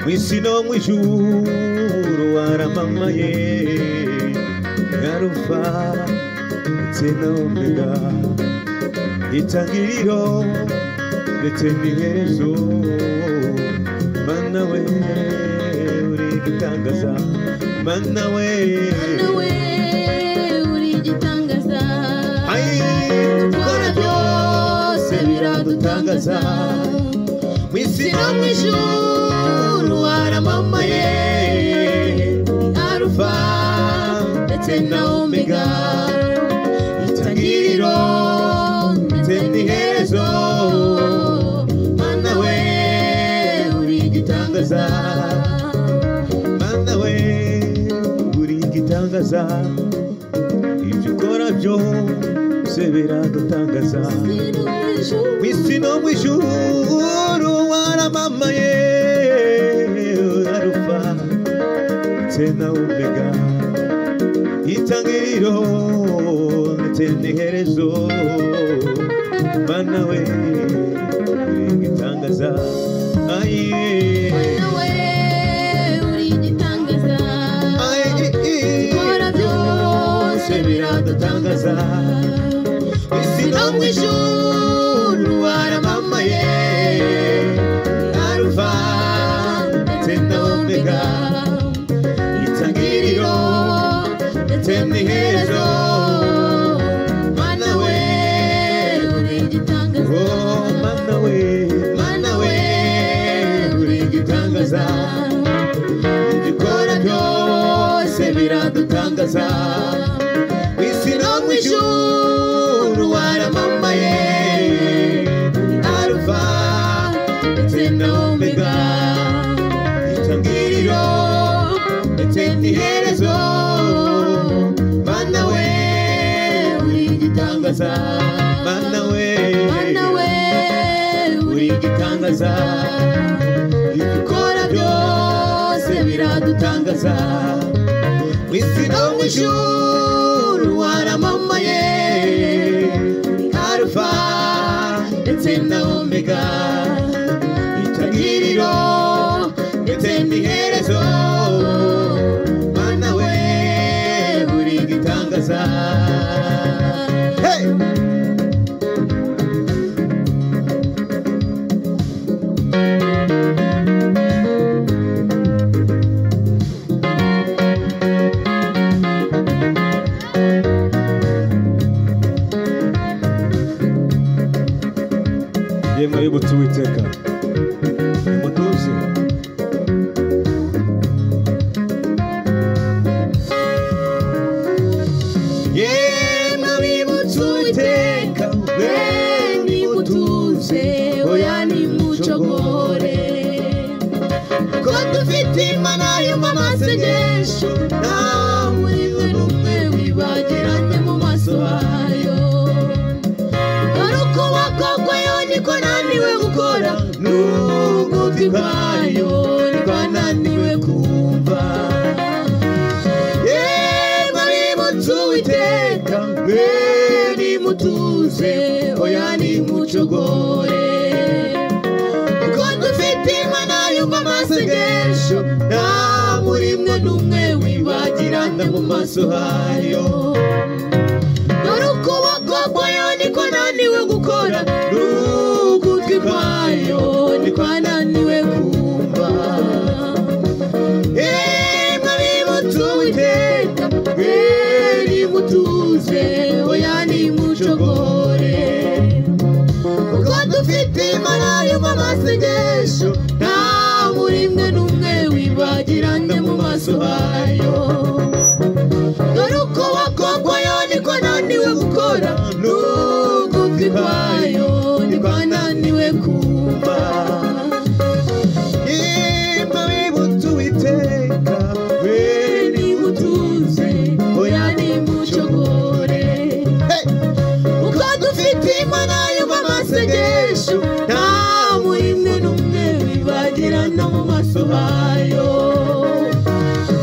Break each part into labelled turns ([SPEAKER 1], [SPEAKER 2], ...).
[SPEAKER 1] Mwisino mwijuru waramamaye Alpha ndetse na Omega itangiriro ndetse n'iherezo Mana we uri igitangaza Mana we
[SPEAKER 2] uri igitangaza
[SPEAKER 1] Kora byose biradutangaza Mwisino mwijuru waramamaye Alpha ndetse na Omega itangiriro ndetse n'iherezo Mana we uri igitangaza Mana we uri igitangaza ibyo ukora byose biradutangaza Mwisi no mwijuru waramamaye Alpha ndetse na Omega itangiriro ndetse n'iherezo Mana we uri igitangaza
[SPEAKER 2] Mana we uri igitangaza ukora byose
[SPEAKER 1] biradutangaza Mwisi no mwijuru waramamaye Alpha ndetse na Omega itangiriro ndetse n'iherezo Mana we
[SPEAKER 2] uri igitangaza
[SPEAKER 1] Mana we uri igitangaza ibikora byose biradutangaza Mwisi no mwijuru waramamaye Alpha ndetse na Omega itangiriro ndetse n'iherezo Mana we uri igitangaza Mana we uri igitangaza ibikora byose biradutangaza ibitangaza mw'isi no mw'ijuru waramamaye Alpha ndetse na Omega itangiriro ndetse n'iherezo Mana we uri igitangaza hey! Yemwe abibutsa uwiteka nimutuze yemwe abibutsa uwiteka we nimutuze oya nimucogore ko dufite imana y'amasengesho nta muri mwe n'umwe wibagiranye mu maso hayo niko naniwe gukora n'ugutwi kwayo ntibananiwe kumva yemwe abibutsa uwiteka mwe nimutuze oya nimucogore kuko dufite imana yumva amasengesho nta muri mwe n'umwe wibagirana mu maso hayo dore ukuboko kwayo niko naniwe gukora n'ugutwi kwayo ntikwananiwe kumva yemwe abibutsa uwiteka mwe nimutuze oya nimucogore kuko dufite imana yumva amasengesho nta muri mwe n'umwe wibagiranye mu maso hayo dore ukuboko kwayo niko naniwe gukora n'ugutwi kwayo ntikwananiwe kumva yemwe abibutsa uwiteka mwe nimutuze oya nimucogore kuko dufite imana yumva amasengesho nta muri mwe n'umwe wibagirana mu maso hayo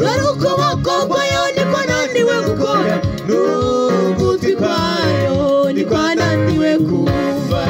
[SPEAKER 1] dore ukuboko kwayo niko naniwe gukora n'ugutwi kwayo ntikwananiwe kumva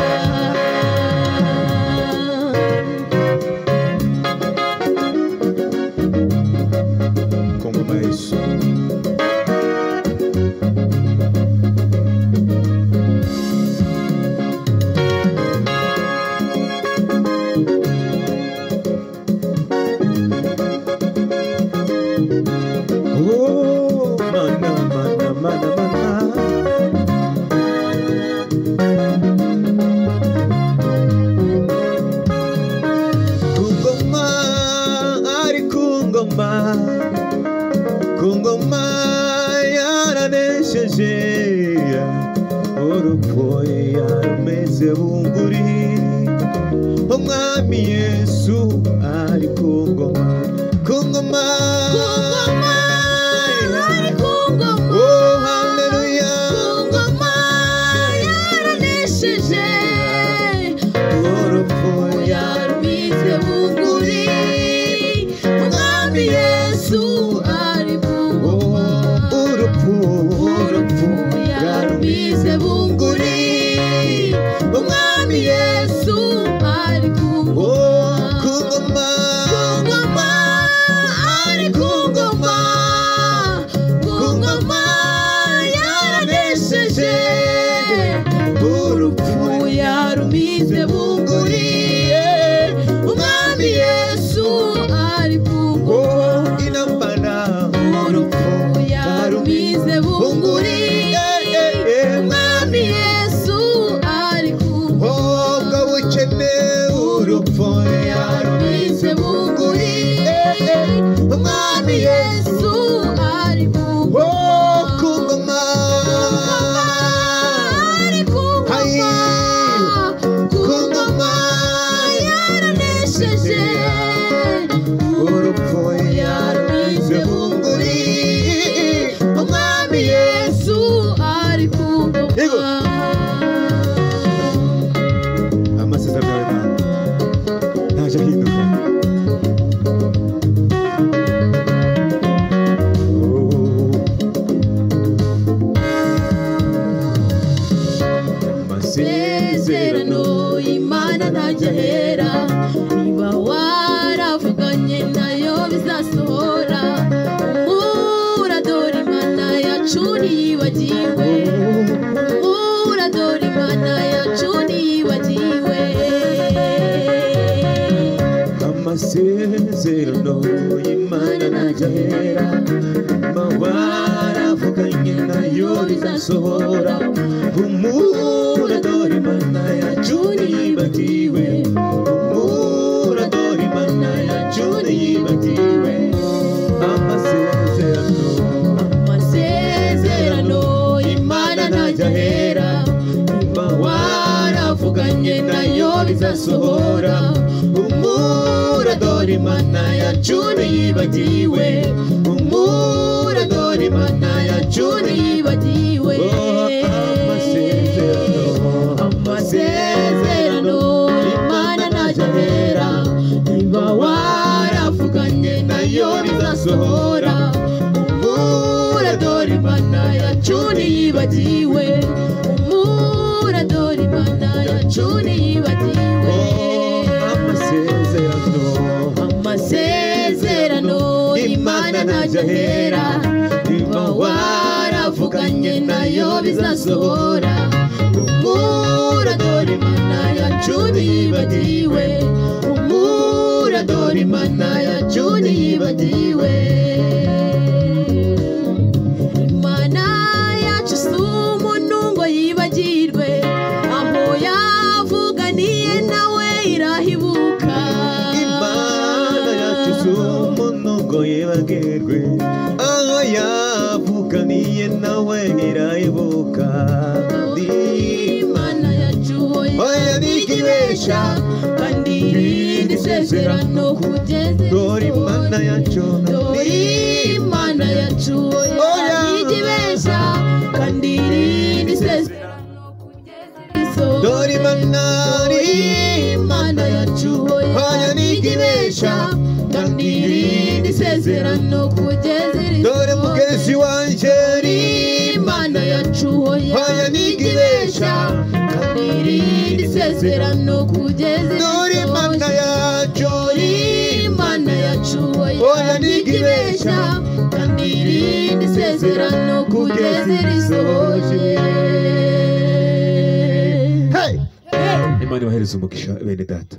[SPEAKER 1] Kungoma yaranesheje urupfu yarumeze bunguri umwami Yesu ari kungoma kungoma ari kungoma oh haleluya kungoma yaranesheje urupfu yarumeze bunguri umwami Yesu ari kungoma urupfu yarumeze bunguri umwami Yesu ari kungoma kungoma ari kungoma kungoma yaranesheje urupfu yarumeze bunguri umwami Yesu ari kungoma inambara urupfu yarumeze bunguri umwami Yesu ari kungoma ubukene urupfu yarumeze bunguri umwami Yesu ari kungoma kungoma ari kungoma
[SPEAKER 2] amasezerano y'Imana ntajya ahera niba waravuganye nayo bizasohora dore Imana yacu ntiyibagiwe dore Imana yacu ntiyibagiwe
[SPEAKER 1] amasezerano y'Imana ntajya ahera niba waravuganye nayo bizasohora dore Imana yacu ntiyibagiwe dore Imana yacu ntiyibagiwe amasezerano y'Imana ntajya ahera niba waravuganye nayo bizasohora dore Imana yacu ntiyibagiwe dore Imana yacu ntiyibagiwe amasezerano y'Imana ntajya ahera niba waravuganye nayo bizasohora dore Imana yacu ntiyibagiwe dore Imana yacu ntiyibagiwe amasezerano y'Imana ntajya ahera niba waravuganye nayo bizasohora dore Imana yacu ntiyibagiwe dore Imana yacu ntiyibagiwe Imana yacu si umuntu ngo yibagirwe aho yavuganiye nawe irahibuka Imana yacu si umuntu ngo yibagirwe aho yavuganiye nawe irahibuka Imana yacu oya ntigibesha kandi irindi sezerano kugeza dore Imana yacu Imana yacu oya ntigibesha kandi irindi sezerano kugeza dore Imana yacu oya ntigibesha kandi irindi sezerano kugeza dore mugezi wanje Imana yacu oya ntigibesha kandi irindi sezerano kugeza dore Imana yacu Imana yacu oya ntigibesha kandi irindi sezerano kugeza risohoje Imana ibahereze umugisha bene data